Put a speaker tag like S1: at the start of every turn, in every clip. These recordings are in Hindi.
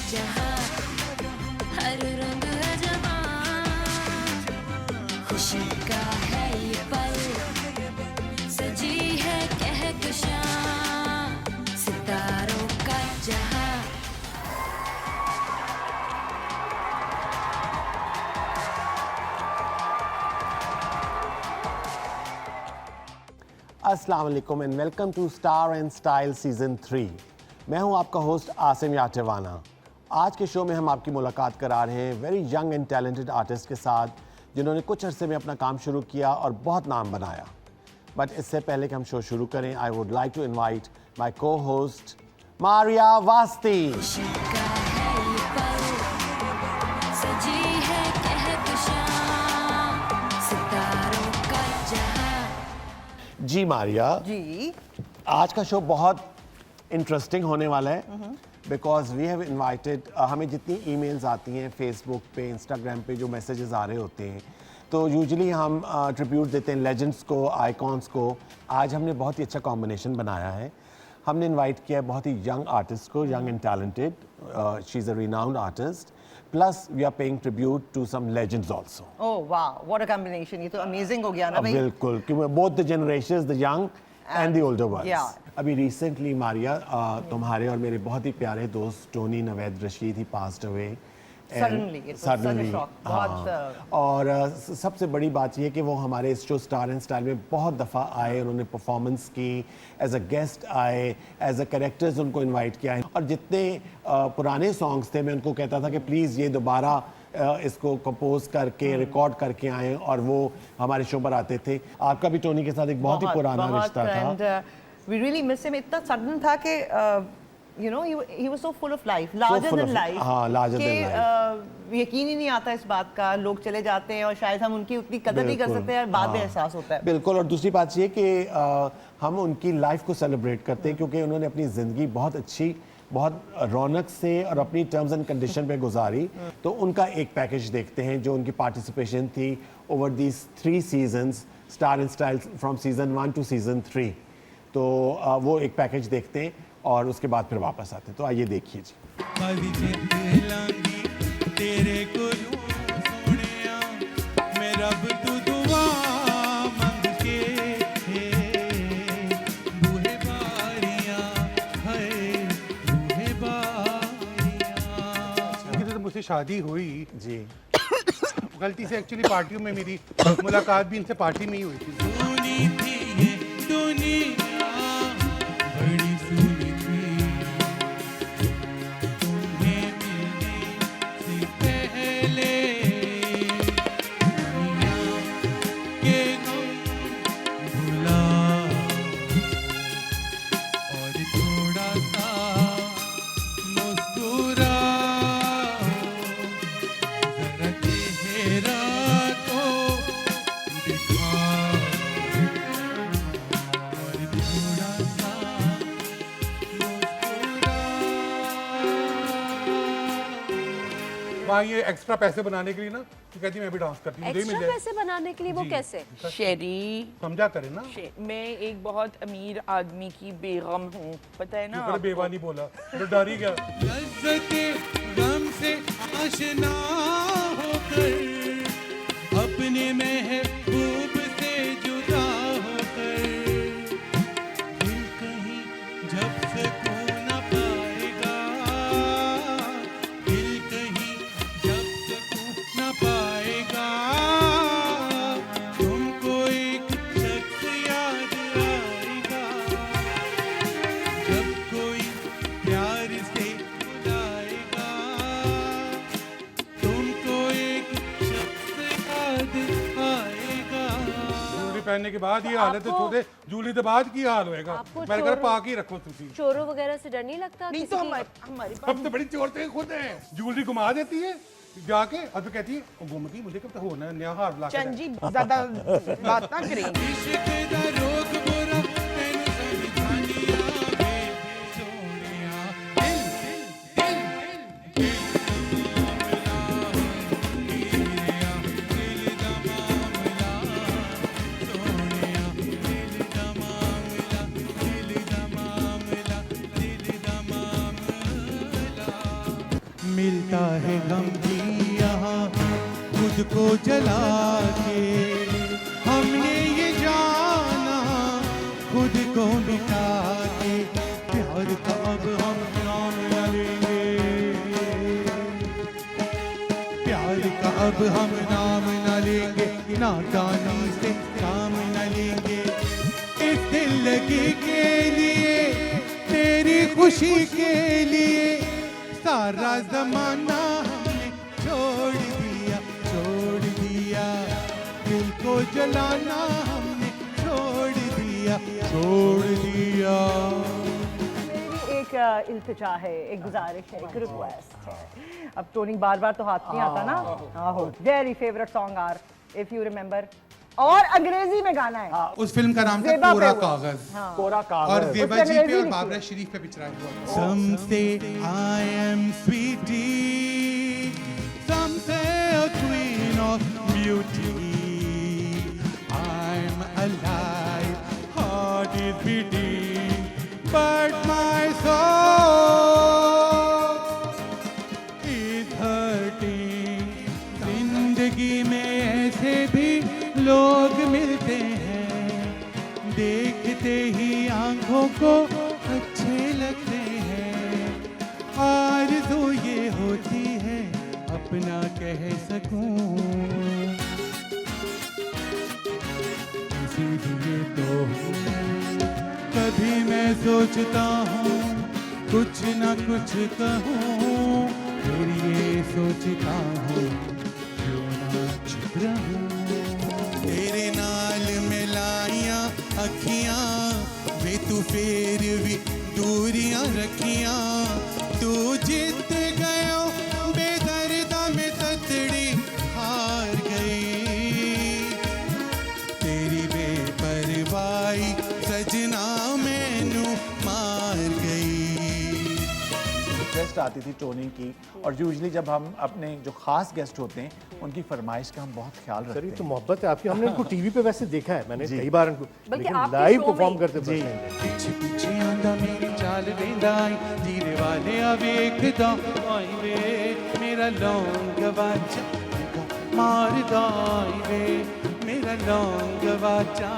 S1: जहां, हर रंग है जवां, खुशी का है ये पल, सजी है कहकशां, सितारों का जहां।
S2: अस्सलाम वालेकुम and welcome to star and style season 3। मैं हूं आपका होस्ट आसिम याटेवाना। आज के शो में हम आपकी मुलाकात करा रहे हैं very young and talented artist के साथ जिन्होंने कुछ अरसे में अपना काम शुरू किया और बहुत नाम बनाया। बट इससे पहले कि हम शो शुरू करें, I would like to invite my cohost Maria वास्ती।
S1: खुशी का है ये पल, सजी है कहकशां, सितारों का जहां।
S2: जी मारिया
S3: जी
S2: आज का शो बहुत इंटरेस्टिंग होने वाला है बिकॉज वी हैव इनवाइटेड, हमें जितनी ईमेल्स आती हैं फेसबुक पे, इंस्टाग्राम पे जो मैसेजेस आ रहे होते हैं, तो यूजुअली हम ट्रिब्यूट देते हैं लेजेंड्स को, आइकॉन्स को। आज हमने बहुत ही अच्छा कॉम्बिनेशन बनाया है। हमने इनवाइट किया है बहुत ही यंग आर्टिस्ट को, young and talented, she is a renowned artist, plus we are paying tribute to some legends also.
S3: Oh वाह, व्हाट अ कॉम्बिनेशन, ये तो अमेजिंग हो गया ना भाई।
S2: बिल्कुल, क्योंकि both the generations, the young and the older ones.
S3: Yeah.
S2: अभी रिसेंटली मारिया, तुम्हारे और मेरे बहुत ही प्यारे दोस्त टोनी नवेद रशीद ही passed away
S3: Suddenly, it was such a shock. बहुत,
S2: और सबसे बड़ी बात यह कि वो हमारे इस शो स्टार एंड स्टाइल में बहुत दफ़ा आए, उन्होंने परफॉर्मेंस की, एज अ गेस्ट आए, एज अ कैरेक्टर्स उनको इनवाइट किया है। और जितने पुराने सॉन्ग्स थे मैं उनको कहता था कि प्लीज़ ये दोबारा इसको कंपोज करके रिकॉर्ड करके आए, और वो हमारे शो पर आते थे। आपका भी टोनी के साथ एक बहुत ही पुराना रिश्ता था।
S3: And we really miss him. इतना सडन था कि you know he was so full of life, larger
S2: full
S3: than
S2: of-
S3: life.
S2: हाँ, larger than
S3: कि यकीन ही नहीं आता इस बात का, लोग चले जाते हैं और शायद हम उनकी उतनी कदर नहीं कर
S2: बिल्कुल,
S3: सकते हैं, बाद में
S2: हाँ,
S3: एहसास होता है।
S2: बिल्कुल। और दूसरी बात ये कि हम उनकी लाइफ को सेलिब्रेट करते हैं क्योंकि उन्होंने अपनी ज़िंदगी बहुत अच्छी, बहुत रौनक से और अपनी टर्म्स एंड कंडीशन पे गुजारी। तो उनका एक पैकेज देखते हैं जो उनकी पार्टिसिपेशन थी over these 3 seasons, star and style from season 1 to season 3। तो वो एक पैकेज देखते हैं और उसके बाद फिर वापस आते हैं। तो आइए देखिए जी।
S4: तेरे कोलों सोहणिया मैं रब तू दुआ मंग के बूहे बारियां है बूहे बारियां।
S5: जब मुझसे शादी हुई
S2: जी,
S5: गलती से एक्चुअली पार्टियों में मेरी मुलाकात भी इनसे पार्टी में ही हुई थी।
S4: सुनी थी ये दुनिया बड़ी सुनी थी, तुम्हें मिलने से पहले दुनिया के गम भुला और थोड़ा सा मुस्कुरा, जरा चेहरा तो दिखा और थोड़ा सा मुस्कुरा।
S5: वहाँ ये एक्स्ट्रा पैसे बनाने के लिए ना, तो कहती मैं भी डांस करती हूँ, मुझे ही मिल
S6: एक्स्ट्रा
S5: जाए।
S6: पैसे बनाने के लिए वो
S5: जी।
S6: कैसे?
S7: शेरी,
S5: समझा करें ना।
S7: मैं एक बहुत अमीर आदमी की बेगम हूँ, पता है ना
S5: शुक्र
S7: आपको?
S5: बेवानी बोला, तो डर ही गया।
S4: लज्जते गम से आशना होकर अपने महबूब से जुदा होकर दिल कहीं जब सुकून न पाएगा, दिल कहीं जब सुकून न पाएगा, तुमको एक शख्स याद आएगा जब कोई प्यार से बुलाएगा, तुमको एक शख्स याद आएगा।
S5: जूलरी पहनने के बाद ये हालत है, छोटे जूलरी के बाद की हाल होएगा।
S6: आपको
S5: मैंने कहा पाक ही रखो तुसी।
S6: चोरों वगैरह से डर नहीं लगता?
S7: नहीं
S6: किसी
S7: तो
S6: की-
S7: हमारे पास
S5: अब तो बड़ी चोर थे खुद है, जूलरी घुमा देती है जाके, अब तो कहती है "ओ, घूम गई, मुझे कब तक होना है नया हार ला के
S7: चंद जी ज्यादा बात ना करेंगे।
S4: इश्क दा रोग बुरा तैनू समझानिया वे सोनिया, दिल दिल दिल दिल दिल दा मामला, सोनिया दिल दा मामला, दिल दा मामला, दिल दा मामला। मिलता है गम भी यहाँ खुद को जला के। हमने ये जाना खुद को मिटा के, प्यार का अब हम नाम न लेंगे, प्यार का अब हम नाम न लेंगे, नादानी से काम न लेंगे। इस दिल लगी के लिए, तेरी खुशी के लिए, सारा जमाना हमने छोड़ दिया, दिल को जलाना हमने छोड़ दिया।
S3: मेरी एक इल्तिजा है, एक गुजारिश है, एक रिक्वेस्ट है। अब टोनी बार बार तो हाथ नहीं आता ना। आहो, very favourite song are if you remember, और अंग्रेजी में गाना है।
S4: उस फिल्म का नाम था
S3: ज़ेबा पे
S4: कोरा
S3: हुआ।
S4: कागज,
S2: कोरा
S4: और
S2: कागज।
S4: ज़ेबा
S3: उससे
S4: जी पे
S3: अंग्रेजी
S4: और
S3: लिखी
S4: बाबरा
S3: है।
S4: शरीफ पे पिक्चराइज हुआ। Some say I am sweetie, some say a queen of beauty. I'm alive, heart is beating, but my soul is hurting. जिंदगी में ऐसे भी लोग मिलते हैं, देखते ही आंखों को अच्छे लगते हैं। आरज़ू ये होती है अपना कह सकूं, इसीलिए तो कभी मैं सोचता हूँ कुछ ना कुछ कहूँ, फिर ये सोचता हूँ क्यों ना चुप रहूं। तेरे नाल मिलाइयां अखियां वे तू फिर भी दूरियां रखियां, तू जीत गयो बेदर्दा में ततड़ी हार गई, तेरी बेपरवाही सजना मैनू मार गई।
S8: रिक्वेस्ट आती थी टोनी की, और यूजुअली जब हम अपने जो खास गेस्ट होते हैं उनकी फरमाइश का हम बहुत ख्याल रखते
S9: सर ये
S8: हैं।
S9: तो मोहब्बत है आपकी, हमने उनको टीवी पे वैसे देखा है, मैंने कई बार उनको,
S3: बल्कि
S9: लेकिन
S3: आपके
S9: लाइव
S3: शो
S9: परफॉर्म
S3: में।
S9: करते
S8: जी।
S4: पीछे पीछे आंदा मेरी चाल वेंदाई, जीरे वाले आवेखदा आई वे, मेरा लौंग वाचा मारदा आई वे, मेरा लौंग वाचा।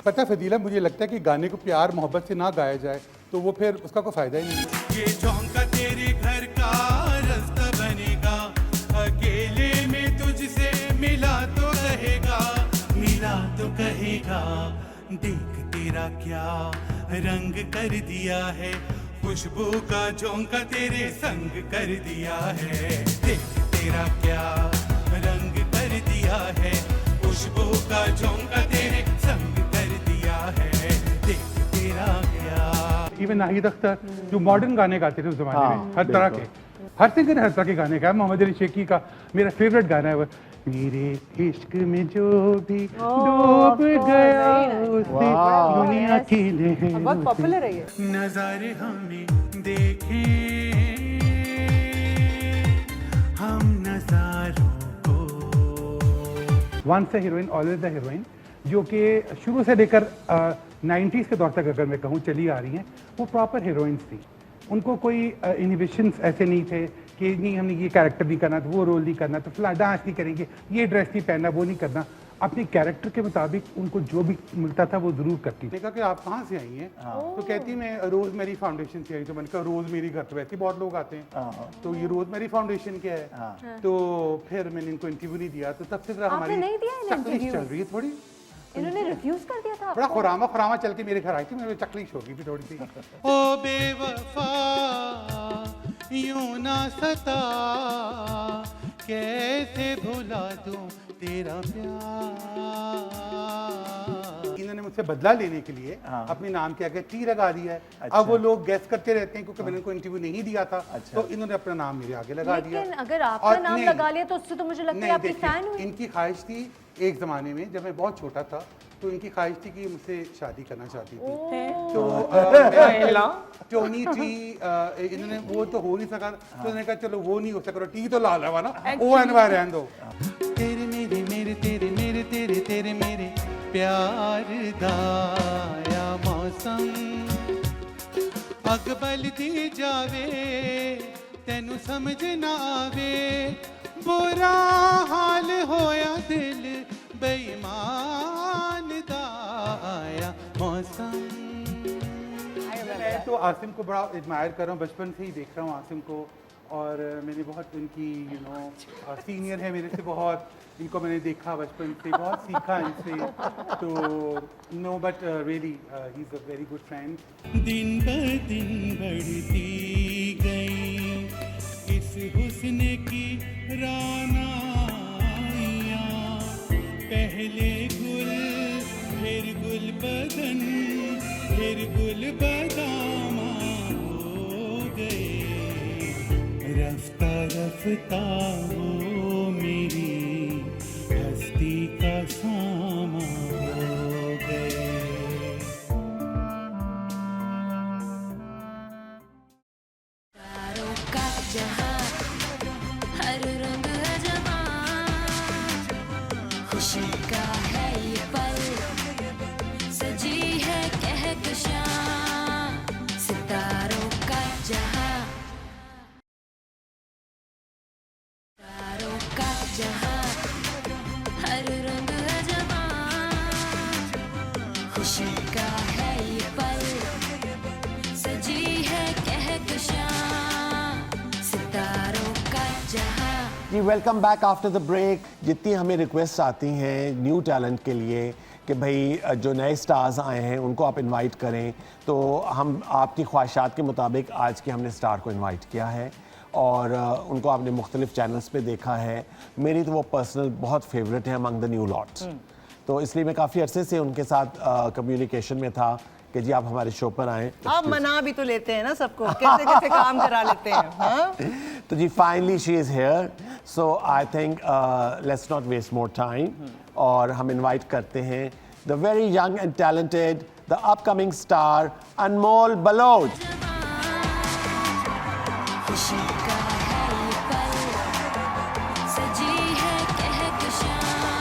S5: पता है फदीला, मुझे लगता है कि गाने को प्यार मोहब्बत से ना गाया जाए तो वो फिर उसका कोई फायदा ही नहीं है।
S4: ये झोंका तेरे घर का रास्ता बनेगा, अकेले में तुझसे मिला तो रहेगा, मिला तो कहेगा, देख तेरा क्या रंग कर दिया है, खुशबू का झोंका तेरे संग कर दिया है, देख तेरा क्या रंग कर दिया है, खुशबू का झोंका तेरे संग कर दिया है, देख तेरा क्या।
S5: इवन नाहिद अख्तर जो मॉडर्न गाने गाते थे उस जमाने में, हर तरह के, हर सिंगर ने हर तरह के गाने गाए। मोहम्मद अली शेखी का मेरा फेवरेट गाना है वो, मेरे इश्क में जो भी डूब गया उससे दुनिया की
S3: बहुत पॉपुलर है ये।
S4: नजारे हमें देखे हम नजारों को।
S5: Once a heroine always a heroine, जो कि शुरू से लेकर 90s के दौर तक अगर मैं कहूँ चली आ रही हैं, वो प्रॉपर हीरोइंस थी। उनको कोई इनहिबिशंस ऐसे नहीं थे कि नहीं हमने ये कैरेक्टर नहीं करना, तो वो रोल नहीं करना, तो फिलहाल डांस नहीं करेंगे, ये ड्रेस नहीं पहनना, वो नहीं करना। अपने कैरेक्टर के मुताबिक उनको जो भी मिलता था वो जरूर करती थी। देखा कि आप कहाँ से आई हैं, तो कहती मैं रोज मेरी फाउंडेशन से आई, तो मैंने कहा रोज मेरी घर तो वैसे बहुत लोग आते हैं, तो ये रोज मेरी फाउंडेशन क्या है, तो फिर मैंने इनको इंटरव्यू नहीं दिया, तो तब से जरा हमारी
S6: नहीं दिया इन्हें
S5: तकलीफ
S6: interview?
S5: चल रही है थोड़ी,
S6: इन्होंने रिफ्यूज कर दिया था
S5: बड़ा
S6: आपको?
S5: खुरामा चल के मेरे घर आई थी, मेरे तकलीफ हो गई थी थोड़ी सी।
S4: ओ बेवफा यूं ना सता, कैसे भुला दूं तेरा प्यार।
S5: इन्होंने मुझसे बदला लेने के लिए अपने नाम के आगे टी लगा दिया है। अब वो लोग गैस करते रहते हैं क्योंकि मैंने उनको इंटरव्यू नहीं दिया था, तो इन्होंने अपना नाम मेरे आगे लगा दिया।
S6: लेकिन अगर आपका
S5: और
S6: नाम
S5: नहीं,
S6: लगा लिया तो उससे तो मुझे लगता है
S5: नहीं,
S6: आपकी
S5: देखिए,
S6: फैन हुई।
S5: इनकी ख्वाहिश थी एक ज़माने में जब मैं बहुत छोटा था, तो इनकी ख्वाहिश थी कि मुझसे शादी करना चाहती थी, तो टोनी टी इन्होंने वो तो हो नहीं सका, तो उन्होंने कहा चलो वो नहीं हो सका, टी तो ला लवा ना, ओ एनवाय रहने दो।
S4: तेरे मेरे मेरे तेरे मेरे तेरे तेरे मेरे प्यार दाया मौसम, अकबल दी जावे तेनू समझ ना आवे बुरा हाल होया दिल बेईमान दा आया मौसम।
S5: मैं तो आसिम को बड़ा एडमायर कर रहा हूँ, बचपन से ही देख रहा हूँ आसिम को, और मैंने बहुत इनकी सीनियर है मेरे से, बहुत इनको मैंने देखा बचपन से, बहुत सीखा इनसे, तो no but really he is a very good friend.
S4: दिन ब दिन बढ़ती गई इस हुस्न की रानाइयाँ, पहले गुल फिर गुल बदन फिर गुल बदामा हो गए, रफ्ता रफ्ता हो मेरी हस्ती का सामा हो गए।
S1: तारों का जहां हर रंग है जवां, खुशी का है ये पल सजी है कहकशां, सितारों का जहां तारों का जहां हर रंग है जवां, खुशी का है ये पल सजी है कहकशां, सितारों का जहां।
S2: जी welcome back after the break. जितनी हमें रिक्वेस्ट आती हैं न्यू टैलेंट के लिए कि भाई जो नए स्टार्स आए हैं उनको आप इनवाइट करें, तो हम आपकी ख्वाहिशात के मुताबिक आज के हमने स्टार को इनवाइट किया है और उनको आपने मुख्तलिफ चैनल्स पे देखा है। मेरी तो वो पर्सनल बहुत फेवरेट है अमंग द न्यू लॉट, तो इसलिए मैं काफ़ी अरसे से उनके साथ कम्युनिकेशन में था कि जी आप हमारे शो पर आएँ।
S3: आप मना भी तो लेते हैं ना सबको, कैसे कैसे काम करा लेते हैं। हाँ?
S2: तो जी finally she is here, so I think let's not waste more time और हम इनवाइट करते हैं the very young and talented the upcoming star Anmol Baloch.
S1: खुशी का है ये पल सजी है कहकशां,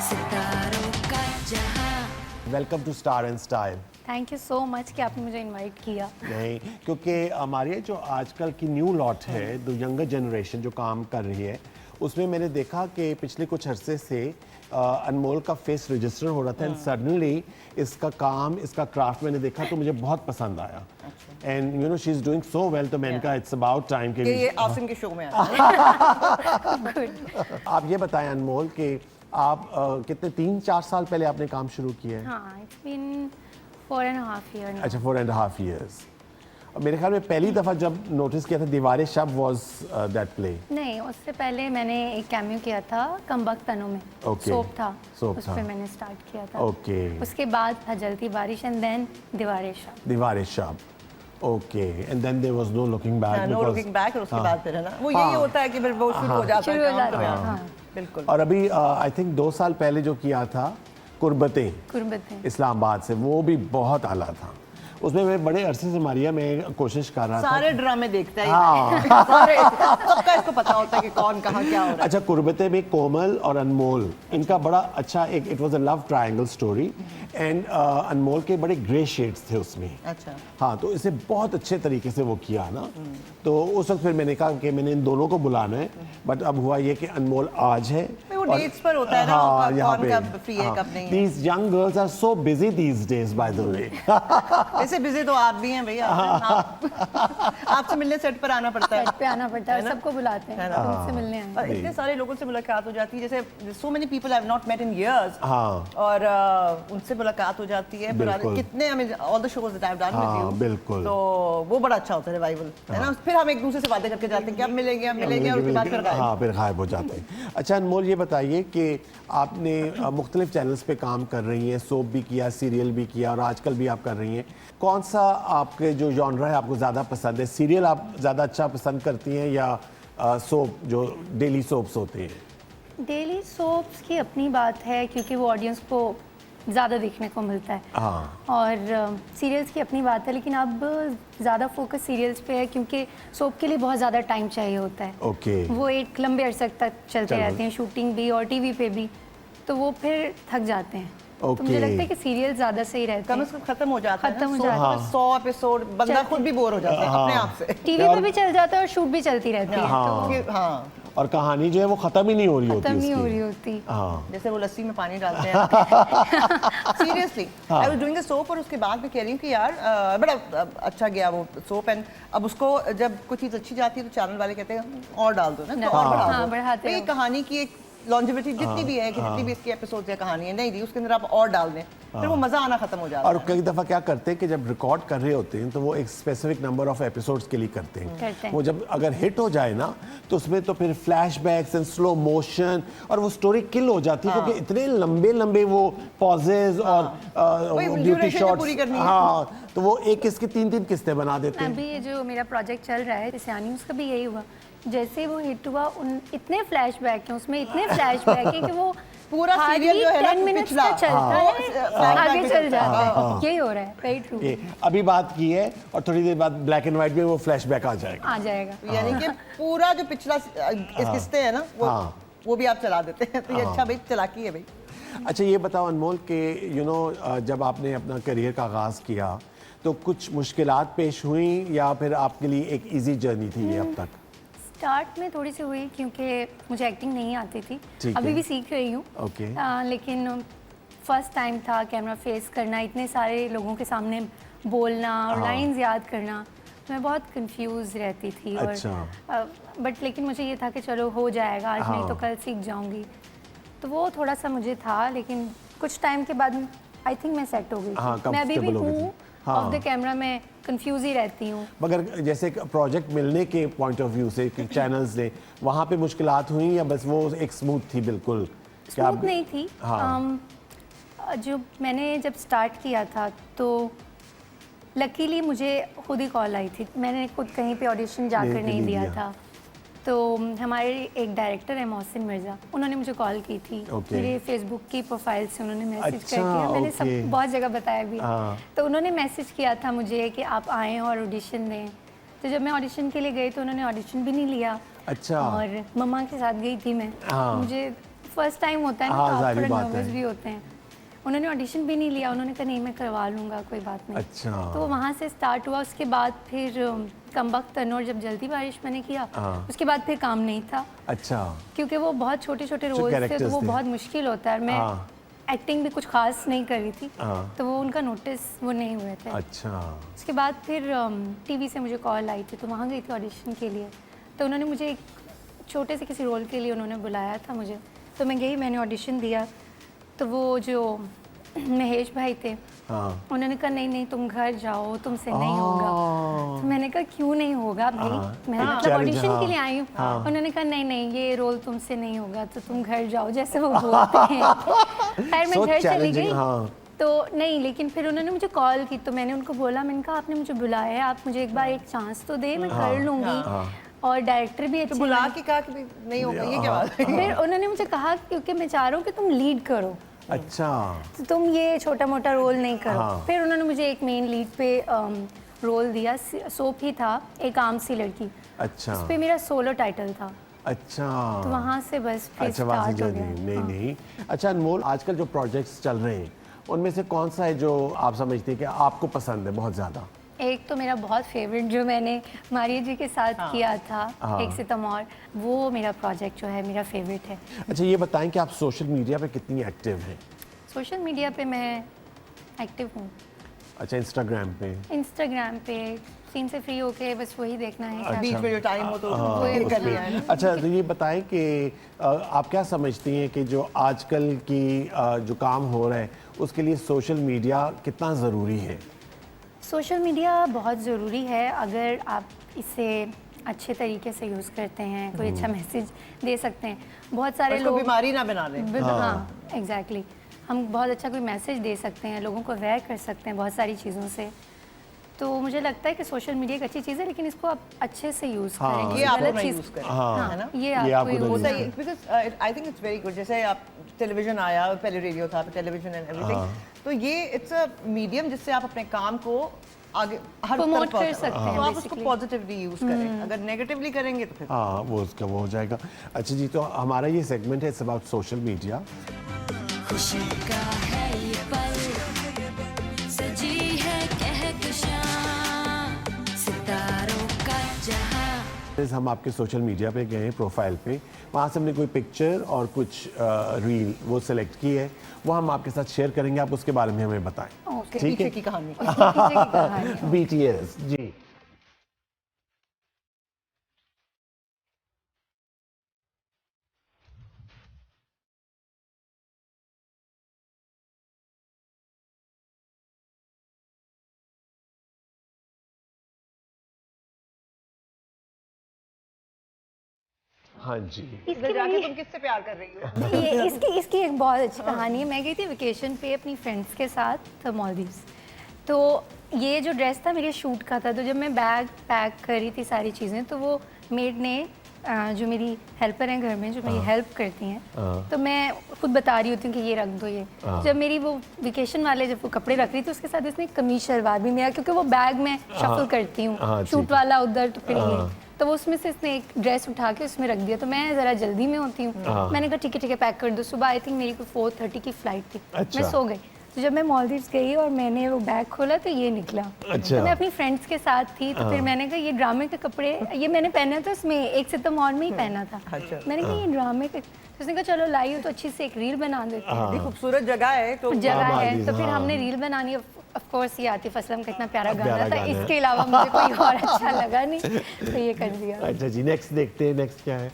S1: सितारों का जहां।
S2: Welcome to star and style.
S6: Thank you so much कि आपने मुझे इनवाइट किया।
S2: नहीं, क्योंकि हमारी जो आजकल की न्यू लॉट है, जो यंगर जनरेशन जो काम कर रही है, उसमें मैंने देखा कि पिछले कुछ अरसे से अनमोल का फेस रजिस्टर हो रहा था एंड सडनली इसका काम, इसका क्राफ्ट मैंने देखा तो मुझे बहुत पसंद आया and you know she is doing so well, तो मैंने कहा इट्स अबाउट टाइम
S3: कि ये आसिम के शो में आया है।
S2: आप ये बताएं अनमोल कि आप कितने 3-4 साल पहले आपने काम शुरू किया है?
S6: हाँ, इट्स बीन 4.5 years।
S2: अच्छा 4.5 years। मेरे ख्याल में पहली दफ़ा जब नोटिस किया था दीवारे शब वाज दैट प्ले।
S6: नहीं, उससे पहले मैंने एक कैमियो किया था कमबख्त तनु में।
S2: Okay.
S6: सोप था,
S2: सोप
S6: उस
S2: था।
S6: पे मैंने स्टार्ट किया था।
S2: ओके,
S6: उसके बाद था जलती बारिश and then Deeware Shab.
S2: Deeware Shab, okay, and then there was no looking back.
S3: No looking back, और उसके बाद फिर है ना वो यही होता है कि फिर वो शुरू हो जाता है
S6: शुरू हो
S3: काम
S6: जाता है,
S3: करना।
S6: हाँ।
S3: बिल्कुल।
S2: और अभी आई थिंक 2 साल पहले जो किया था कुर्बतें
S6: कुर्बतें।
S2: इस्लामाबाद से, वो भी बहुत आला था। उसमें मैं बड़े अरसे से मारिया मैं कोशिश कर रहा था।
S3: सारे ड्रामे देखता है।
S2: हाँ।
S3: सारे सबका इसको पता होता है कि कौन कहाँ क्या हो रहा है।
S2: अच्छा, कुर्बतें में कोमल और अनमोल, इनका बड़ा अच्छा एक, it was a love triangle story and Anmol के बड़े ग्रे शेड्स थे उसमें।
S3: अच्छा।
S2: हाँ, तो इसे बहुत अच्छे तरीके से वो किया ना, तो उस वक्त फिर मैंने कहा कि मैंने इन दोनों को बुलाना है, बट अब हुआ ये कि अनमोल आज है।
S3: वो डेट्स पर होता है ना,
S2: हाँ, यहाँ
S3: कौन
S2: पे
S3: कब फ्री है कब नहीं है।
S2: These young girls are so busy these days, by the way.
S3: ऐसे बिजी तो आप भी हैं भैया। आपसे मिलने सेट पर आना पड़ता है।
S6: सेट पे आना पड़ता है, सबको बुलाते हैं,
S3: है ना?
S6: तुमसे मिलने आए।
S3: और इतने सारे लोगों से मुलाकात हो जाती है, जैसे so many people I have not met in years।
S2: हाँ।
S3: और उनसे मुलाकात हो जाती है।
S2: बिल्कुल।
S3: कितने हमें all the shows that I have done with
S2: हाँ,
S3: you।
S2: बिल्कुल।
S3: तो वो बड़ा अच्छा होता है रिवाइवल, है ना? फिर हम एक दूसरे से बातें करके जाते हैं कि अब मिलेंगे और उसके बाद फिर गायब।
S2: हाँ, फिर गायब हो जाते हैं। अच्छा अनमोल, ये बताइए कि आपने मुख्तलिफ चैनल्स पे काम कर रही हैं, सोप भी किया, सीरियल भी किया और आजकल भी आप कर रही हैं। कौन सा आपके जो जॉनरा है आपको ज़्यादा पसंद है? सीरियल आप ज़्यादा अच्छा पसंद करती हैं या सोप जो डेली सोप्स होते हैं?
S6: डेली सोप्स की अपनी बात है क्योंकि वो ऑडियंस को ज़्यादा देखने को मिलता है।
S2: हाँ।
S6: और सीरियल्स की अपनी बात है, लेकिन अब ज़्यादा फोकस सीरियल्स पे है क्योंकि सोप के लिए बहुत ज़्यादा टाइम चाहिए होता है।
S2: ओके।
S6: वो एक लंबे अरसे तक चलते रहते हैं, शूटिंग भी और टीवी पे भी, तो वो फिर थक जाते हैं। तो मुझे
S2: Okay.
S6: लगता है कि सीरियल ज़्यादा सही रहते
S3: कम
S6: हैं।
S3: से कम खत्म हो जाता है
S6: खत्म हो
S3: ना,
S6: जाता है।
S3: 100 एपिसोड बंदा खुद भी बोर हो जाता है अपने आप से।
S6: टीवी पे भी चल जाता है और शूट भी चलती रहती है, तो
S3: फिर हाँ,
S2: और कहानी जो है वो खत्म ही नहीं हो रही होती
S6: खत्म नहीं हो
S2: उसकी।
S6: रही होती।
S2: हाँ
S3: जैसे वो लस्सी में पानी डालते हैं। Seriously I was doing the soap और उसके बाद मैं कह रही हूँ कि यार बड़ा अच्छा गया वो सोप, एंड अब उसको जब कोई चीज़ अच्छी जाती है तो चैनल वाले कहते हैं और डाल दो ना, तो और बढ़ा
S6: हाँ,
S3: दो।
S6: बढ़ाते
S3: तो ये
S6: रहो।
S3: कहानी की एक लॉन्जिविटी जितनी भी है कि जितनी भी इसकी एपिसोड या कहानी है नहीं दी, उसके अंदर आप और डाल दें, फिर वो मज़ा आना खत्म हो जाता
S2: और
S3: है।
S2: कई दफ़ा क्या करते हैं कि जब रिकॉर्ड कर रहे होते हैं तो वो एक स्पेसिफिक नंबर ऑफ एपिसोड्स के लिए करते
S6: करते
S2: हैं।
S6: हैं।
S2: वो जब अगर हिट हो जाए ना तो उसमें तो फिर फ्लैशबैक्स एंड स्लो मोशन और वो स्टोरी किल हो जाती है क्योंकि इतने लंबे लंबे वो पॉजेज और
S3: वही
S2: ब्यूटी
S3: duration जो
S2: शॉट्स,
S3: पूरी करनी है।
S2: हाँ, तो वो एक किसकी 3-3 किस्तें बना देते हैं।
S6: अभी ये जो मेरा प्रोजेक्ट चल रहा है सियानी, उसका भी यही हुआ। जैसे वो हिट हुआ, उन इतने फ्लैशबैक हैं उसमें, इतने फ्लैशबैक हैं कि वो
S3: पूरा serial जो है ना
S6: 10 मिनट्स
S3: पिछला,
S6: तक चलता है,
S3: flashback
S6: आगे
S3: में
S6: चल
S3: चलता
S6: जाता है। यही हो रहा है, वेरी ट्रू।
S2: ये अभी बात की है और थोड़ी देर बाद ब्लैक एंड व्हाइट में वो फ्लैशबैक आ जाएगा।
S6: आ जाएगा।
S3: यानी कि पूरा जो पिछला इस किस्ते है ना वो भी आप चला देते हैं, तो ये अच्छा भाई चालाकी है भाई।
S2: अच्छा ये बताओ अनमोल कि जब आपने अपना करियर का आगाज़ किया तो कुछ मुश्किलात पेश हुई या फिर आपके लिए एक इजी जर्नी थी ये अब तक?
S6: स्टार्ट में थोड़ी सी हुई क्योंकि मुझे एक्टिंग नहीं आती थी,
S2: ठीक
S6: अभी
S2: है।
S6: भी सीख रही हूँ।
S2: ओके।
S6: लेकिन फर्स्ट टाइम था कैमरा फेस करना, इतने सारे लोगों के सामने बोलना और लाइंस याद करना, तो मैं बहुत कंफ्यूज रहती थी।
S2: अच्छा।
S6: और बट लेकिन मुझे ये था कि चलो हो जाएगा, आज नहीं तो कल सीख जाऊंगी, तो वो थोड़ा सा मुझे था। लेकिन कुछ टाइम के बाद आई थिंक मैं सेट हो गई थी।
S2: हाँ,
S6: मैं अभी भी
S2: comfortable हो गई
S6: हूँ
S2: थी।
S6: ऑफ द कैमरा, मैं कंफ्यूज ही रहती हूँ।
S2: मगर जैसे प्रोजेक्ट मिलने के पॉइंट ऑफ व्यू से कि चैनल्स ने वहाँ पे मुश्किलात हुई या बस वो एक स्मूथ थी बिल्कुल? क्या
S6: स्मूथ नहीं थी।
S2: हाँ।
S6: जो मैंने जब स्टार्ट किया था तो लकीली मुझे खुद ही कॉल आई थी, मैंने खुद कहीं पे ऑडिशन जाकर नहीं दिया था। तो हमारे एक डायरेक्टर है मोहसिन मिर्ज़ा, उन्होंने मुझे कॉल की थी।
S2: Okay.
S6: मेरे फेसबुक की प्रोफाइल से उन्होंने मैसेज
S2: अच्छा,
S6: कर दिया, मैंने
S2: okay.
S6: सब बहुत जगह बताया भी।
S2: हाँ।
S6: तो उन्होंने मैसेज किया था मुझे कि आप आएँ और ऑडिशन दें। तो जब मैं ऑडिशन के लिए गई तो उन्होंने ऑडिशन भी नहीं लिया।
S2: अच्छा।
S6: और मम्मा के साथ गई थी मैं।
S2: हाँ।
S6: मुझे फर्स्ट टाइम होता है ना,
S2: हाँ,
S6: तो आप
S2: जाहिर
S6: थोड़ा
S2: बात है।
S6: नर्वस भी होते हैं। उन्होंने ऑडिशन भी नहीं लिया, उन्होंने कहा नहीं मैं करवा लूँगा, कोई बात नहीं।
S2: अच्छा।
S6: तो वहाँ से स्टार्ट हुआ। उसके बाद फिर कम वक्त तनोर जब जल्दी बारिश मैंने किया, उसके बाद फिर काम नहीं था,
S2: अच्छा।
S6: क्योंकि वो बहुत छोटे छोटे रोल्स थे, तो
S2: characters
S6: वो
S2: थे।
S6: बहुत मुश्किल होता है। मैं एक्टिंग भी कुछ खास नहीं कर रही थी,
S2: हाँ।
S6: तो वो उनका नोटिस वो नहीं हुए थे।
S2: अच्छा।
S6: उसके बाद फिर टीवी से मुझे कॉल आई थी, तो वहाँ गई थी ऑडिशन के लिए। तो उन्होंने मुझे एक छोटे से किसी रोल के लिए उन्होंने बुलाया था मुझे, तो मैं गई, मैंने ऑडिशन दिया। तो वो जो महेश भाई थे,
S2: हाँ।
S6: उन्होंने कहा नहीं नहीं तुम घर जाओ, तुमसे नहीं होगा। तो मैंने कहा क्यों नहीं होगा भाई, मैं मतलब
S2: Challenge,
S6: ऑडिशन के लिए आई हूँ। उन्होंने कहा नहीं नहीं ये रोल तुमसे नहीं होगा, तो तुम घर जाओ, जैसे वो बोलते हैं। खैर मैं
S2: So
S6: घर चली
S2: challenging,
S6: गई।
S2: हाँ।
S6: तो नहीं, लेकिन फिर उन्होंने मुझे कॉल की, तो मैंने उनको बोला, मैंने कहा आपने मुझे बुलाया है, आप मुझे एक बार एक चांस तो दे, मैं कर लूँगी। और डायरेक्टर भी
S3: तो
S6: अच्छे
S3: बुला
S6: हैं।
S3: के कहा कि भी नहीं होगा, ये क्या बात है?
S6: फिर उन्होंने मुझे कहा क्योंकि मैं चाह रहा हूँ कि तुम लीड करो,
S2: अच्छा।
S6: तो तुम ये छोटा मोटा रोल नहीं करो।
S2: हाँ।
S6: फिर उन्होंने मुझे एक मेन लीड पे रोल दिया, सोप ही था, एक आम सी लड़की।
S2: अच्छा।
S6: उस पे मेरा सोलो टाइटल था।
S2: अच्छा।
S6: तो वहाँ से बस फिर
S2: अच्छा, वहाँ से
S6: स्टार्ट हो गया।
S2: जर्नी नहीं नहीं। अच्छा अनमोल, आजकल जो प्रोजेक्ट्स चल रहे हैं उनमें से कौन सा है जो आप समझते हैं कि आपको पसंद है बहुत ज़्यादा?
S6: एक तो मेरा बहुत फेवरेट जो मैंने मारिया जी के साथ किया था, एक सितम और, वो मेरा प्रोजेक्ट जो है मेरा फेवरेट है।
S2: अच्छा ये बताएं कि आप सोशल मीडिया पे कितनी एक्टिव हैं?
S6: सोशल मीडिया पे मैं एक्टिव हूँ।
S2: अच्छा, इंस्टाग्राम पे?
S6: इंस्टाग्राम पे सीन से फ्री होके बस वही देखना है। क्या
S3: बीच में जो टाइम हो तो वो
S2: उस
S3: कर
S2: पे।
S3: लिया है ना।
S2: अच्छा तो ये बताएं कि आप क्या समझती हैं कि जो आजकल की जो काम हो रहा है उसके लिए सोशल मीडिया कितना ज़रूरी है?
S6: सोशल मीडिया बहुत ज़रूरी है अगर आप इसे अच्छे तरीके से यूज़ करते हैं, कोई अच्छा मैसेज दे सकते हैं। बहुत सारे
S3: इसको
S6: लोग
S3: बीमारी ना बना दें।
S6: हाँ एग्जैक्टली, हम बहुत अच्छा कोई मैसेज दे सकते हैं, लोगों को अवेयर कर सकते हैं बहुत सारी चीज़ों से। तो मुझे लगता है कि सोशल मीडिया एक अच्छी चीज़ है, लेकिन इसको आप अच्छे से यूज़ करें।
S3: ये आप
S6: गलत
S3: ना
S6: चीज़-
S3: यूज़ करें,
S6: हाँ,
S3: है ना?
S6: ये
S2: ये
S6: आपको
S2: आपको
S6: यूज़
S2: ना
S3: होता
S2: use
S3: है because I think it's very good. जैसे आप टेलीविजन आया, पहले रेडियो था, फिर टेलीविजन एंड एवरीथिंग, तो ये इट्स अ मीडियम जिससे आप अपने काम को आगे हर
S6: Promote
S3: तरफ
S6: कर
S3: पहुंचा
S6: सकते हैं
S3: तो आप उसको
S6: basically।
S3: पॉजिटिवली यूज करें। अगर नेगेटिवली करेंगे तो फिर
S2: हाँ वो उसका वो हो जाएगा। अच्छा जी, तो हमारा ये सेगमेंट है इट्स अबाउट सोशल मीडिया।
S1: खुशी का है ये
S2: हम आपके सोशल मीडिया पे गए प्रोफाइल पे, वहाँ से हमने कोई पिक्चर और कुछ रील वो सिलेक्ट की है, वो हम आपके साथ शेयर करेंगे, आप उसके बारे में हमें बताएं।
S3: ओके,
S2: ठीक
S3: पीछे
S2: है।
S3: की कहानी।
S6: पीछे की कहानी।
S2: BTS जी। हाँ जी।
S3: इधर जाके तुम किससे प्यार कर रही हो?
S6: ये इसकी एक बहुत अच्छी कहानी है। मैं गई थी वेकेशन पे अपनी फ्रेंड्स के साथ मालदीव्स। तो ये जो ड्रेस था मेरे शूट का था, तो जब मैं बैग पैक कर रही थी सारी चीज़ें, तो वो मेड ने जो मेरी हेल्पर हैं घर में, जो मेरी हेल्प करती हैं, तो मैं खुद बता रही होती हूँ कि ये रख दो ये। जब मेरी वो वेकेशन वाले जब वो कपड़े रख रही थी, उसके साथ उसने कमीज शलवार भी मेरा, क्योंकि वो बैग में शफल करती हूँ, शूट वाला उधर तो फिर ये, तो वो उसमें से इसने एक ड्रेस उठा के उसमें रख दिया। तो मैं ज़रा जल्दी में होती हूँ, मैंने कहा ठीक है पैक कर दो। सुबह आई थिंक मेरी कोई 4:30 की फ़्लाइट थी।
S2: अच्छा।
S6: मैं सो गई। तो जब मैं मालदीव्स गई और मैंने वो बैग खोला तो ये निकला।
S2: अच्छा।
S6: तो मैं अपनी फ्रेंड्स के साथ थी, तो फिर मैंने कहा ये ड्रामे के कपड़े, ये मैंने पहना था उसमें 1 सितंबर में ही पहना था।
S3: अच्छा।
S6: मैंने कहा ये ड्रामे के, तो उसने कहा चलो लाई हो तो अच्छी से एक रील बना देते हैं।
S3: इतनी खूबसूरत जगह है तो
S6: जगह है,
S2: मालदीव,
S6: तो फिर
S2: हाँ।
S6: हमने रील बनानी। ऑफ कोर्स ये आतिफ असलम का इतना प्यारा गाना
S2: प्यारा
S6: था,
S2: गाना है।
S6: इसके अलावा मुझे कोई और अच्छा लगा नहीं, तो ये कर दिया।
S2: अच्छा जी, नेक्स्ट देखते हैं, नेक्स्ट क्या है।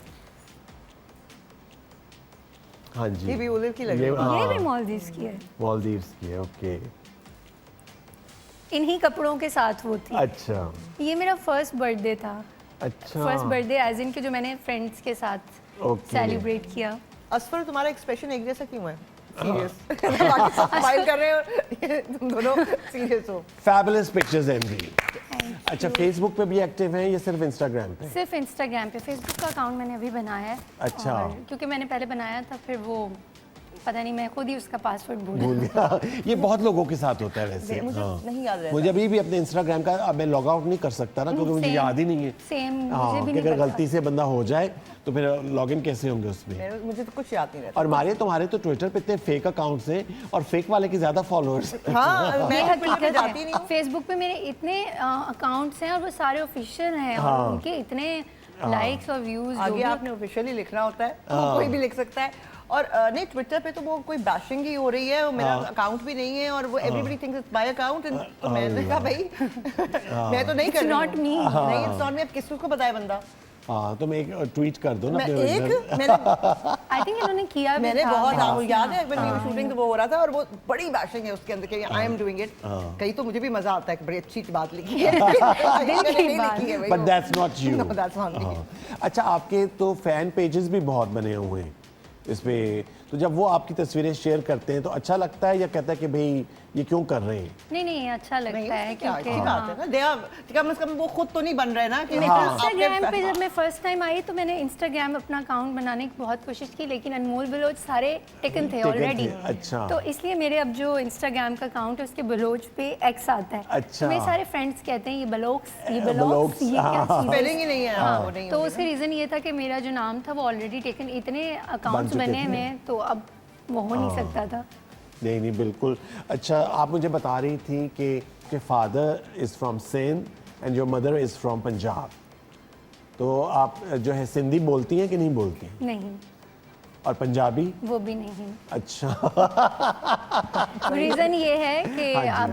S2: हाँ जी,
S3: ये भी उधर की लग रही है।
S6: ये भी
S2: हाँ,
S6: मालदीव्स की है।
S2: मालदीव्स की है। ओके,
S6: इन्हीं कपड़ों के साथ वो थी।
S2: अच्छा
S6: ये मेरा फर्स्ट बर्थडे था।
S2: अच्छा।
S6: फर्स्ट बर्थडे एज इन के जो मैंने फ्रेंड्स के साथ
S2: ओके।
S6: सेलिब्रेट किया।
S3: असफर, तुम्हारा एक्सप्रेशन एक जैसा क्यों है? सीरियस। बाकी सब स्माइल कर रहे हो, ये तुम दोनों सीरियस हो।
S2: फैबुलस पिक्चर्स एंड अच्छा, फेसबुक पे भी एक्टिव हैं या सिर्फ इंस्टाग्राम पे?
S6: सिर्फ इंस्टाग्राम पे। फेसबुक का अकाउंट मैंने अभी बनाया है।
S2: अच्छा।
S6: और क्योंकि मैंने पहले बनाया था, फिर वो पता नहीं, मैं खुद ही उसका पासवर्ड भूल
S2: भूल
S6: गई।
S2: गया। ये बहुत लोगों के साथ होता है वैसे।
S3: मुझे
S2: हाँ।
S3: नहीं याद रहता।
S2: मुझे अभी भी अपने इंस्टाग्राम का अब मैं लॉग आउट नहीं कर सकता ना, क्योंकि मुझे
S6: Same-
S2: याद ही नहीं है।
S6: सेम
S2: हाँ,
S6: मुझे भी
S2: कि
S6: नहीं
S2: अगर
S6: पता।
S2: गलती से बंदा हो जाए तो फिर लॉगिन कैसे होंगे उसमें।
S3: मुझे तो कुछ याद नहीं रहता।
S2: और हमारे तुम्हारे तो ट्विटर पे इतने फेक अकाउंट्स हैं और फेक वाले की ज्यादा फॉलोअर्स।
S3: हाँ, मैं
S6: ये
S3: हकीकत
S6: हकीकत
S3: जाती नहीं
S6: है।
S3: हूँ।
S6: फेसबुक पे मेरे इतने अकाउंट्स हैं और वो सारे ऑफिशियल हैं, और उनके इतने लाइक्स और व्यूज।
S3: आगे आपने ऑफिशियली लिखना होता है, तो कोई भी लिख सकता है। और नहीं, ट्विटर पे तो वो कोई बैशिंग ही हो रही है, और मेरा अकाउंट भी नहीं है, और वो everybody thinks it's my account. तो मैंने कहा भाई मैं तो नहीं कर रही हूँ।
S6: not me।
S3: नहीं, इट्स नॉट मी। अब किसको बताए बंदा?
S2: हाँ, तुम एक ट्वीट कर दो ना
S3: मैं
S2: अपने original।
S3: मैंने
S6: आई थिंक इन्होंने किया भी
S3: मैंने
S6: था।
S3: बहुत आपको याद है when we were shooting तो वो हो रहा था, और वो बड़ी बैशिंग है उसके अंदर कि आई एम डूइंग इट। कहीं तो मुझे भी मजा आता है कि बड़ी अच्छी बात लिखी है। मैंने नहीं
S6: बात।
S3: लिखी है भाई
S2: But
S3: वो।
S2: that's not you।
S3: No, that's not me।
S2: हाँ। अच्छा, आपके तो फैन पेजेस भी बहुत बने हुए हैं इस पे, तो जब वो आपकी तस्वीरें शेयर करते हैं तो अच्छा लगता है या कहता है कि भाई ये क्यों कर रहे हैं?
S6: नहीं अच्छा
S3: नहीं,
S6: लगता है,
S3: क्या
S6: क्योंकि
S3: अच्छी बात है ना। दे आर कम से कम वो खुद तो नहीं बन रहे ना कि
S6: इंस्टाग्राम पे जब मैं फर्स्ट टाइम आई तो मैंने इंस्टाग्राम अपना अकाउंट बनाने की बहुत कोशिश की, लेकिन अनमोल बलोच सारे टेकन थे ऑलरेडी।
S2: अच्छा।
S6: तो इसलिए मेरे अब जो इंस्टाग्राम का अकाउंट है उसके बलोच पे एक्स आता है।
S2: अच्छा।
S6: तो मेरे सारे फ्रेंड्स कहते हैं ये बलोक्स, ये
S2: बलोक्स,
S6: बलोक्स, ये क्या चीज़ है?
S3: स्पेलिंग ही नहीं है। हाँ, वो नहीं
S6: तो
S3: होगी
S6: उसका रीज़न ये था कि मेरा जो नाम था वो ऑलरेडी टेकन, इतने अकाउंट्स
S2: चुके
S6: बने
S2: थे।
S6: हुए हैं, तो अब वो हो नहीं सकता था।
S2: नहीं बिल्कुल। अच्छा, आप मुझे बता रही थी कि father is from Sindh and your mother is from Punjab, तो आप जो है सिंधी बोलती हैं कि नहीं बोलती हैं?
S6: नहीं,
S2: और पंजाबी?
S6: वो भी नहीं।
S2: अच्छा।
S6: रीज़न ये है कि
S2: हाँ जी।
S6: अब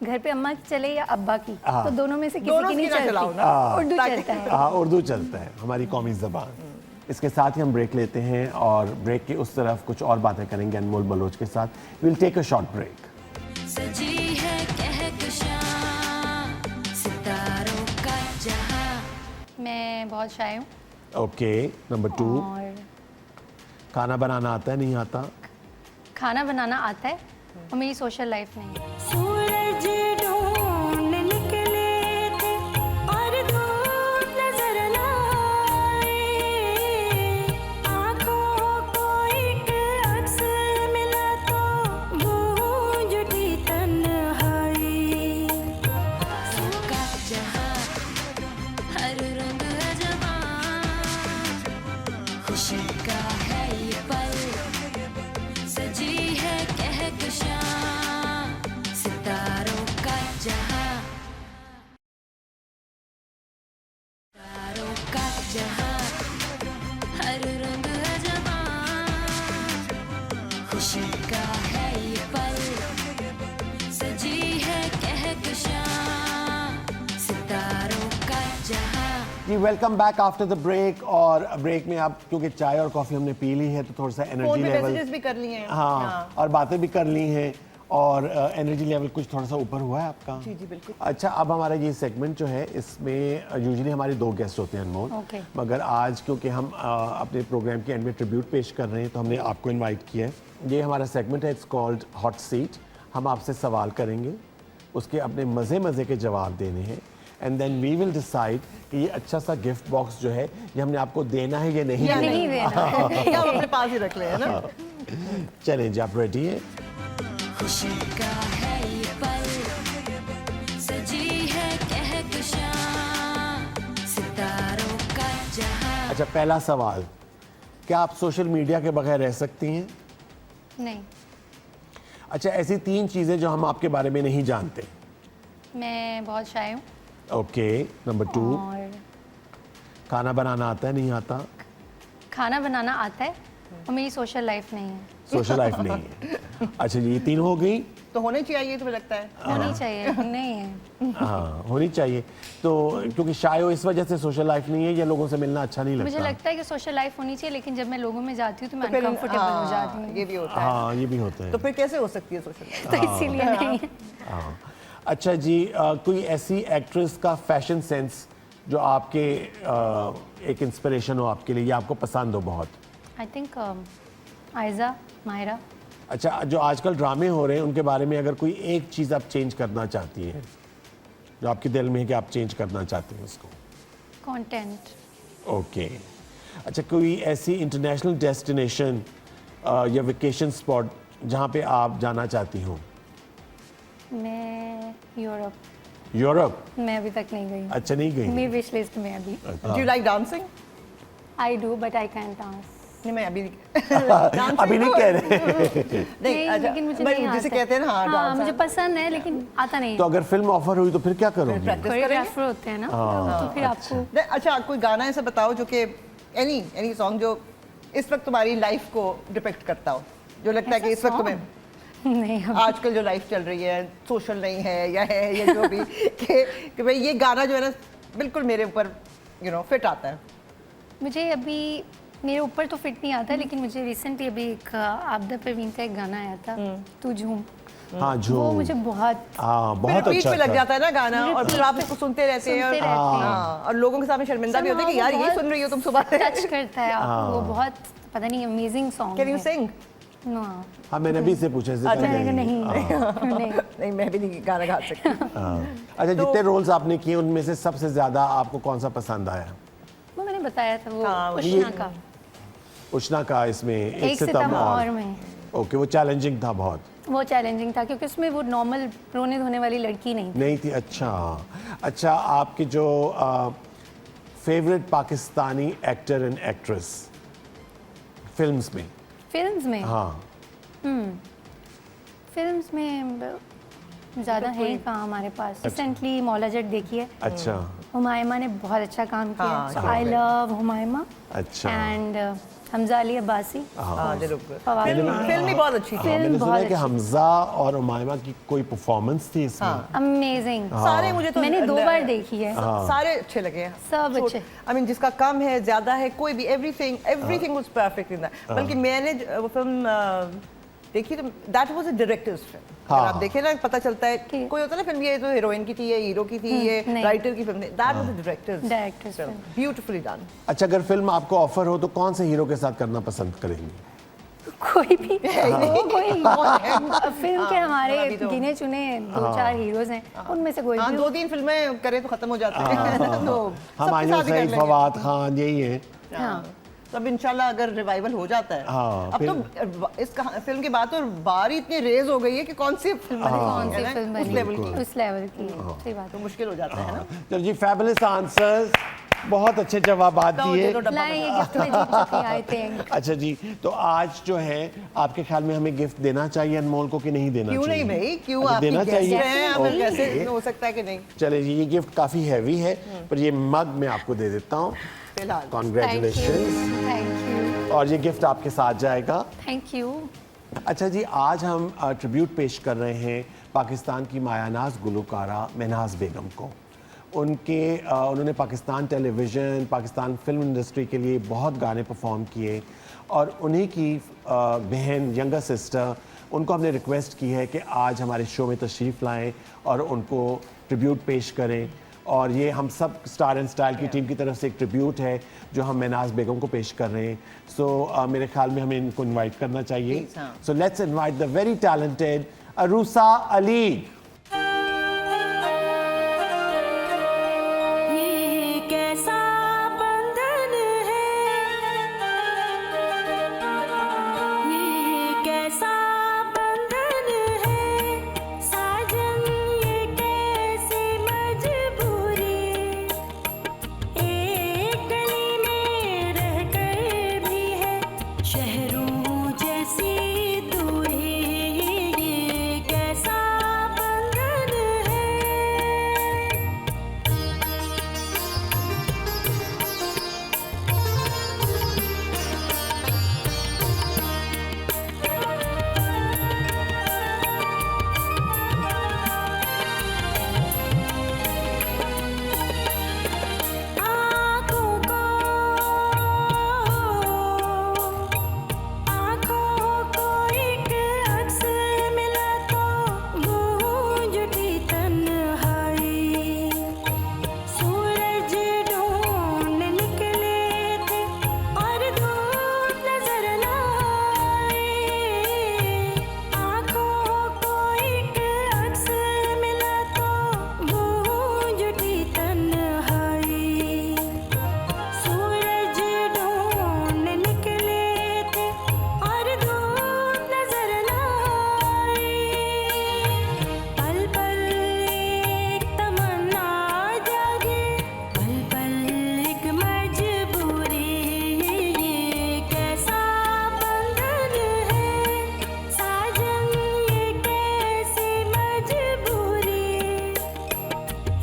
S6: घर पे अम्मा की चले या अब्बा की,
S2: हाँ।
S6: तो दोनों में से किसी
S3: दोनों
S6: की नहीं
S3: की ना चलाओ
S6: चलती,
S3: ना।
S6: उर्दू चलता है।
S2: हाँ, उर्दू चलता है, हमारी कौमी ज़बान। इसके साथ ही हम ब्रेक लेते हैं और ब्रेक के उस तरफ कुछ और बातें करेंगे अनमोल बलोच के साथ। Will take a short break.
S1: सजी है कहकशां सितारों का जहां।
S6: मैं बहुत शाय हूँ
S2: ओके, नंबर 2,
S6: और
S2: खाना बनाना आता है नहीं आता?
S6: खाना बनाना आता है, और मेरी सोशल लाइफ नहीं है।
S1: सूरज ढूंढ निकले थे और धूप नजर न आए, आँखों को एक अक्स मिला तो गूंज उठी तन्हाई। का जहां हर रंग जवां, खुशी का है ये पल, सजी है कहकशां सितारों जहां हर रंग अजवां खुशी का है ये पल सजी है कहकशां सितारों का जहां।
S2: जी welcome back after the break. और ब्रेक में आप क्योंकि चाय और कॉफ़ी हमने पी ली है तो थोड़ा सा
S3: फोन
S2: एनर्जी
S3: पे
S2: लेवल
S3: मैसेजेस भी कर लिए हैं।
S2: हाँ और बातें भी कर ली हैं और एनर्जी लेवल कुछ थोड़ा सा ऊपर हुआ है आपका।
S3: जी बिल्कुल।
S2: अच्छा अब हमारा ये सेगमेंट जो है इसमें यूजुअली हमारे 2 गेस्ट होते हैं अनमोल।
S6: Okay.
S2: मगर आज क्योंकि हम अपने प्रोग्राम के एंड में ट्रिब्यूट पेश कर रहे हैं तो हमने आपको इनवाइट किया है। ये हमारा सेगमेंट है, इट्स कॉल्ड हॉट सीट। हम आपसे सवाल करेंगे, उसके अपने मज़े के जवाब देने हैं and then we will decide कि ये अच्छा सा गिफ्ट बॉक्स जो है ये हमने आपको देना है या नहीं देना।
S6: नहीं देना
S3: या हम अपने पास ही रख ले, है ना।
S2: चलें जी, आप रेडी हैं?
S1: खुशी का है ये पल सजी है कहकशां सितारों का जहां।
S2: अच्छा पहला सवाल, क्या आप सोशल मीडिया के बगैर रह सकती हैं?
S6: नहीं,
S2: अच्छा ऐसी 3 चीज़ें जो हम आपके बारे में नहीं जानते।
S6: मैं बहुत शाय हूँ
S2: ओके। नंबर 2,
S6: और
S2: खाना बनाना आता है नहीं आता?
S6: खाना बनाना आता है और मेरी सोशल लाइफ नहीं है।
S2: सोशल लाइफ नहीं है। अच्छा जी, ये 3 हो गई।
S3: तो होने चाहिए तुम्हें लगता है?
S6: होनी चाहिए, नहीं है।
S2: हाँ होनी चाहिए। तो क्योंकि शाय हो इस वजह से सोशल लाइफ नहीं है या लोगों से मिलना अच्छा नहीं लगता?
S6: मुझे लगता है कि सोशल लाइफ होनी चाहिए, लेकिन जब मैं लोगों में जाती हूँ तो मैं
S3: फिर
S6: अनकंफर्टेबल हो जाती हूँ,
S3: ये भी होता है।
S2: हाँ ये भी होता है।
S3: तो फिर कैसे हो सकती है सोशल लाइफ?
S6: तो इसीलिए नहीं है।
S2: हाँ अच्छा जी, कोई ऐसी एक्ट्रेस का फैशन सेंस जो आपके एक इंस्पिरेशन हो आपके लिए या आपको पसंद हो बहुत?
S6: I think Ayeza, Maira.
S2: अच्छा जो आजकल ड्रामे हो रहे हैं उनके बारे में अगर कोई एक चीज़ आप चेंज करना चाहती हैं जो आपके दिल में है कि आप चेंज करना चाहते हैं उसको?
S6: कंटेंट।
S2: ओके। अच्छा कोई ऐसी इंटरनेशनल डेस्टिनेशन या वेकेशन स्पॉट जहाँ पे आप जाना चाहती हो?
S6: मैं यूरोप।
S2: यूरोप?
S6: मैं अभी तक नहीं गई।
S2: अच्छा नहीं गई?
S6: मेरी विश लिस्ट में अभी।
S3: Do you like dancing?
S6: I do but I can't dance.
S3: नहीं मैं अभी नहीं
S2: अभी नहीं कह रहे।
S6: नहीं,
S3: अच्छा,
S6: लेकिन मुझे
S3: but
S6: नहीं आता।
S3: जिसे कहते हैं ना, हाँ, डांस
S6: मुझे
S3: आता।
S6: पसंद है लेकिन आता नहीं
S2: तो
S6: है।
S2: अगर फिल्म ऑफर हुई तो फिर क्या करोगे?
S3: प्रैक्टिस करेंगे।
S6: कोरियोग्राफर होते हैं ना, तो फिर आपको
S3: नहीं, अच्छा कोई गाना ऐसा बताओ जो कि एनी सॉन्ग जो इस वक्त तुम्हारी लाइफ को डिपिक्ट करता हो, जो लगता है कि इस वक्त तुम्हें
S6: नहीं।
S3: आजकल जो लाइफ चल रही है, सोशल नहीं है या जो भी कि भाई ये गाना जो है ना बिल्कुल मेरे ऊपर फिट आता है।
S6: मुझे अभी मेरे ऊपर तो फिट नहीं आता, लेकिन मुझे रिसेंटली अभी एक आपदा परवीन का एक गाना आया था, तू झूम।
S2: हाँ
S6: वो
S2: झूम।
S6: मुझे बहुत
S2: हाँ
S3: फिर
S2: बहुत
S3: रिपीट
S2: अच्छा
S3: पे लग
S2: था।
S3: जाता है ना गाना और फिर आप इसको सुनते रहते हैं
S6: सुनते
S3: और
S6: रहते हैं।
S3: हाँ, और लोगों के सामने शर्मिंदा भी होते हैं कि यार ये सुन रही हो तुम सुबह से।
S6: टच करता है आपको, वो बहुत पता नहीं अमेजिंग सॉन्ग
S3: कैन यू
S6: है।
S3: सिंग?
S6: नो,
S2: हाँ मैंने अभी से पूछा इससे
S3: अच्छा,
S2: पहले
S6: नहीं
S2: ही।
S6: नहीं।
S3: नहीं मैं भी नहीं गाना गा सकती।
S2: हाँ। अच्छा जितने रोल्स आपने किए उनमें से सबसे ज्यादा आपको कौन सा पसंद आया?
S6: वो मैंने बताया था, वो
S3: हाँ,
S6: उष्णा का
S2: उष्णा का इसमें
S6: एक सितम और में।
S2: ओके वो चैलेंजिंग था बहुत।
S6: वो चैलेंजिंग था क्योंकि उसमें वो नॉर्मल रोने धोने वाली लड़की नहीं थी।
S2: नहीं थी। अच्छा आपके जो favourite Pakistani actor and actress films में?
S6: फिल्म्स में?
S2: हाँ
S6: फिल्म्स में ज़्यादा है कहाँ हमारे पास। रिसेंटली मौला जट देखी है,
S2: अच्छा
S6: हुमायमा ने बहुत अच्छा काम किया।
S3: हाँ,
S6: सो आई लव हुमायमा
S2: अच्छा।
S6: एंड हमजा अली अब्बासी।
S3: हाँ जरूर।
S6: फवाद
S3: फिल्म भी बहुत अच्छी थी।
S6: फिल्म
S2: मैंने सुना
S6: बहुत
S2: है कि
S6: अच्छी।
S2: हमजा और उमायमा की कोई परफॉर्मेंस थी इसमें।
S6: अमेजिंग।
S3: सारे मुझे तो
S6: मैंने 2 बार देखी है।
S3: सारे अच्छे लगे हैं।
S6: सब अच्छे।
S3: आई मीन जिसका कम है ज्यादा है कोई भी everything was perfect in that. बल्कि मैंने वो फिल्म देखी तो that was a directors film.
S2: हाँ।
S3: आप देखें ना पता चलता है
S6: कि-
S3: कोई होता है ना फिल्म ये तो हीरोइन की थी, ये हीरो की थी, ये
S6: नहीं।
S3: राइटर की फिल्म थी। That was a directors
S6: film।
S3: Beautifully done.
S2: अच्छा अगर फिल्म आपको ऑफर हो तो कौन से हीरो के साथ करना पसंद करेंगी?
S6: कोई भी वो कोई फिल्म के हमारे
S3: अभी तो-
S6: गिने चुने 2-4 हीरोज हैं, उनमें से कोई
S3: हाँ
S6: भी।
S3: 2-3 फिल्में करें तो खत्म हो जाते हैं। तो
S2: हमारे
S3: सबके साथ ही कर
S2: सईद
S3: लेंगे।
S2: फवाद खान यही है।
S6: हाँ।
S3: तो अब इंशाल्लाह अगर रिवाइवल हो जाता है।
S2: हाँ,
S3: अब तो इस फिल्म के बाद तो बार ही इतनी रेज हो गई है कि कौन सी फिल्म बनेगी,
S6: कौन
S3: है
S6: सी
S3: ना?
S6: फिल्म
S3: उस
S6: बनी,
S3: लेवल की
S6: उस लेवल की। सही बात
S3: तो
S6: है।
S3: मुश्किल हो जाता है ना।
S2: चलो जी फैबुलस आंसर्स। बहुत अच्छे जवाब दिए।
S6: लाएं, ये गिफ्ट में जीत चुकी आई थिंक।
S2: अच्छा जी, तो आज जो है आपके ख्याल में हमें गिफ्ट देना चाहिए अनमोल को कि नहीं देना
S3: क्यों
S2: चाहिए?
S3: नहीं भाई, क्यों
S2: अच्छा,
S3: आपकी
S2: देना
S3: गेस्ट
S2: चाहिए।
S3: हैं, हमें
S2: ओके।
S3: कैसे हो सकता है कि नहीं?
S2: चले जी, ये गिफ्ट काफी हैवी है, पर ये मग मैं आपको दे देता हूँ।
S3: फिलहाल
S2: कॉन्ग्रेचुलेशन।
S6: थैंक यू
S2: और ये गिफ्ट आपके साथ जाएगा।
S6: Thank you.
S2: अच्छा जी, आज हम ट्रिब्यूट पेश कर रहे हैं पाकिस्तान की मायानाज गुलकारा महनाज बेगम को। उन्होंने Pakistan television, Pakistan film industry के लिए बहुत गाने परफॉर्म किए और उन्हीं की बहन, यंगर सिस्टर, उनको हमने रिक्वेस्ट की है कि आज हमारे शो में तशरीफ़ लाएं और उनको ट्रिब्यूट पेश करें। और ये हम सब स्टार एंड स्टाइल की टीम की तरफ से एक ट्रिब्यूट है जो हम महनाज बेगम को पेश कर रहे हैं। सो मेरे ख्याल में हमें इनको इनवाइट करना चाहिए। So let's invite the very talented Aroosa Ali.
S1: ये कैसा बंधन है, ये कैसा बंधन है, साजन ये कैसी मजबूरी, एक गली में रहकर भी है शहरों जैसी दूरी, ये कैसा बंधन है। आँखों को एक अक्स मिला तो गूंज उठी तन्हाई, सूरज ढूंढ निकले थे और धूप नजर न आई, आँखों को एक अक्स मिला तो गूंज उठी तन्हाई, सूरज ढूंढ निकले थे और धूप नजर न आई, पल पल एक तमन्ना जागे, पल पल एक मजबूरी, ये कैसा बंधन है, साजन ये कैसी मजबूरी,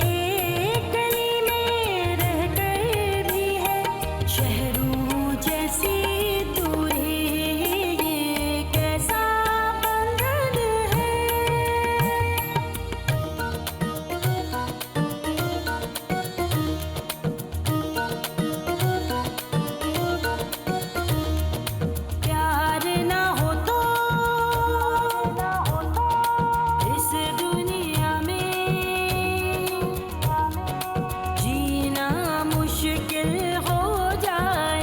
S1: एक गली में रहकर भी है शहरों जैसी दूरी, ये कैसा बंधन है। प्यार ना हो तो इस दुनिया में जीना मुश्किल हो जाए।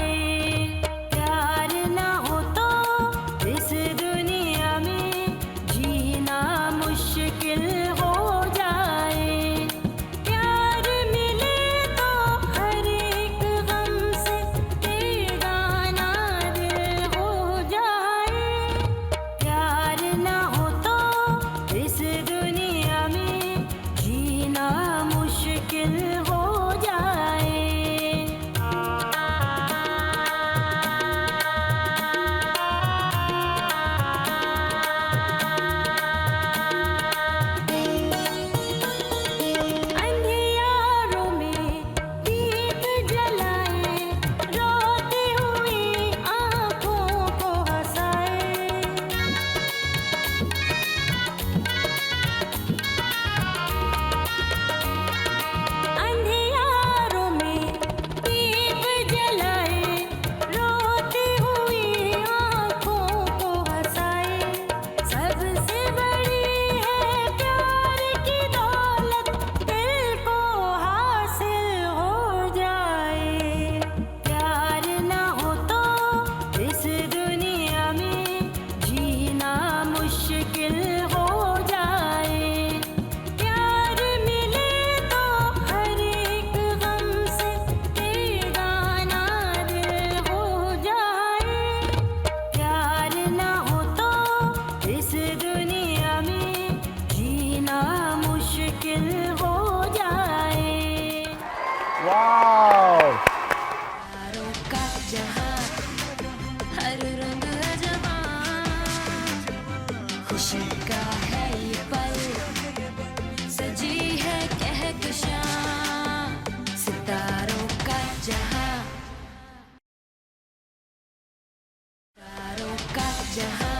S1: जहां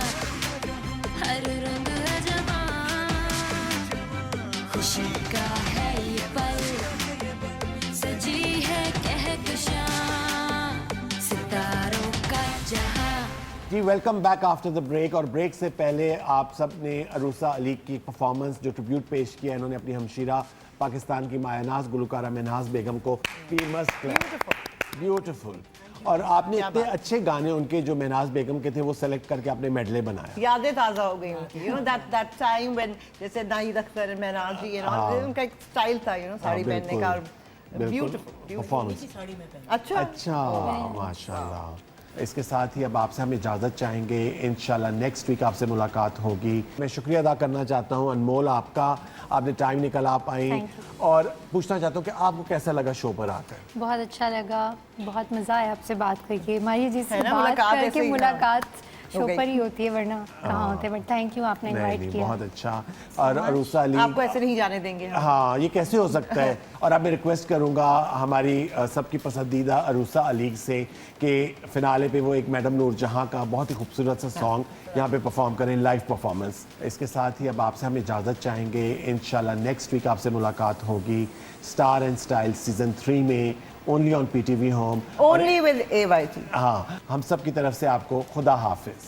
S1: हर रंग अजमा खुशी का है ये पल सजी है कहकशां सितारों का जहां।
S2: जी welcome back after the break. और ब्रेक से पहले आप सब ने अरूसा अली की परफॉर्मेंस जो ट्रिब्यूट पेश किया, इन्होंने अपनी हमशीरा पाकिस्तान की मायानाज गुलकारा महनाज बेगम को फेमस ब्यूटीफुल। और आपने इतने अच्छे गाने उनके जो महनाज बेगम के थे वो सेलेक्ट करके आपने मेडले बनाया।
S3: यादें ताज़ा हो गई उनकी, you know that time when जैसे नाहिद अख्तर महनाज जी, यू नो उनका एक स्टाइल था, यू नो साड़ी पहनने का। Beautiful
S2: performance. अच्छा माशाल्लाह। इसके साथ ही अब आपसे हम इजाज़त चाहेंगे, इंशाल्लाह नेक्स्ट वीक आपसे मुलाकात होगी। मैं शुक्रिया अदा करना चाहता हूँ अनमोल आपका, आपने टाइम निकल आप आई। और पूछना चाहता हूँ कि आपको कैसा लगा शो पर आकर?
S6: बहुत अच्छा लगा, बहुत मज़ा आया आपसे बात करके। मारिया जी से
S3: है ना,
S6: बात
S3: मुलाकात ऐसे
S6: करके
S3: ही,
S6: मुलाकात
S3: हो
S6: शो
S3: गई।
S6: पर ही होती है, वरना कहाँ होते। बट थैंक यू, आपने
S2: नहीं,
S6: इनवाइट किया।
S2: बहुत अच्छा। और अरूसा अली,
S3: आपको ऐसे नहीं जाने देंगे हम।
S2: हाँ ये कैसे हो सकता है। और अब मैं रिक्वेस्ट करूंगा हमारी सबकी पसंदीदा अरूसा अली से कि फिनाले पे वो एक मैडम नूरजहां का बहुत ही खूबसूरत सा सॉन्ग यहाँ पे परफॉर्म करें, लाइव परफॉर्मेंस। इसके साथ ही अब आपसे हम इजाज़त चाहेंगे, इंशाल्लाह नेक्स्ट वीक आपसे मुलाकात होगी स्टार एंड स्टाइल सीजन 3 में, only on PTV home,
S3: only with AYT।
S2: हाँ हम सब की तरफ से आपको खुदा हाफिज।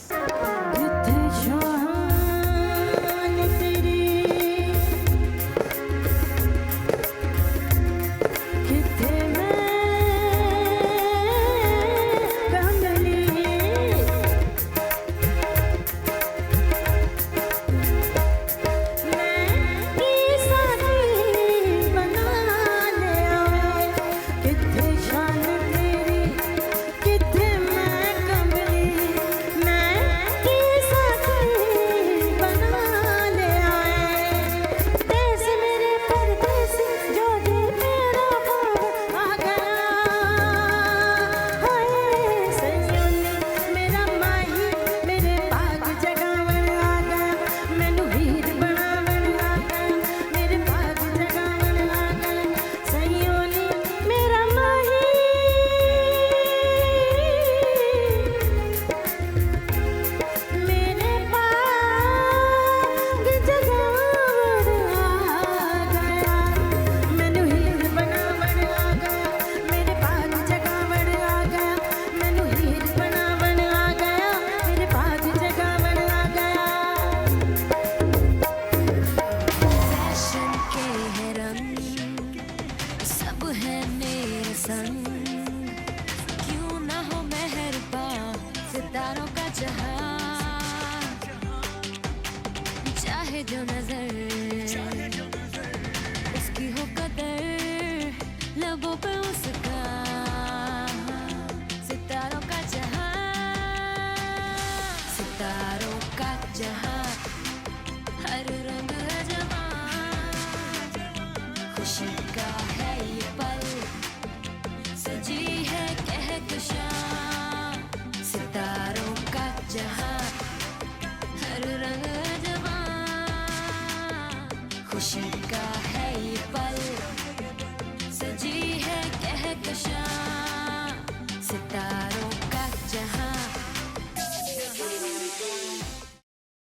S1: क्यों ना हो मेहरबान सितारों का जहां चाहे जो नजर उसकी हो कदर लबों पे उसका सितारों का जहां हर रंग अजमा खुशी का है ये पल सजी है कहकशां सितारों का जहां हर रंग अजमा खुशी का है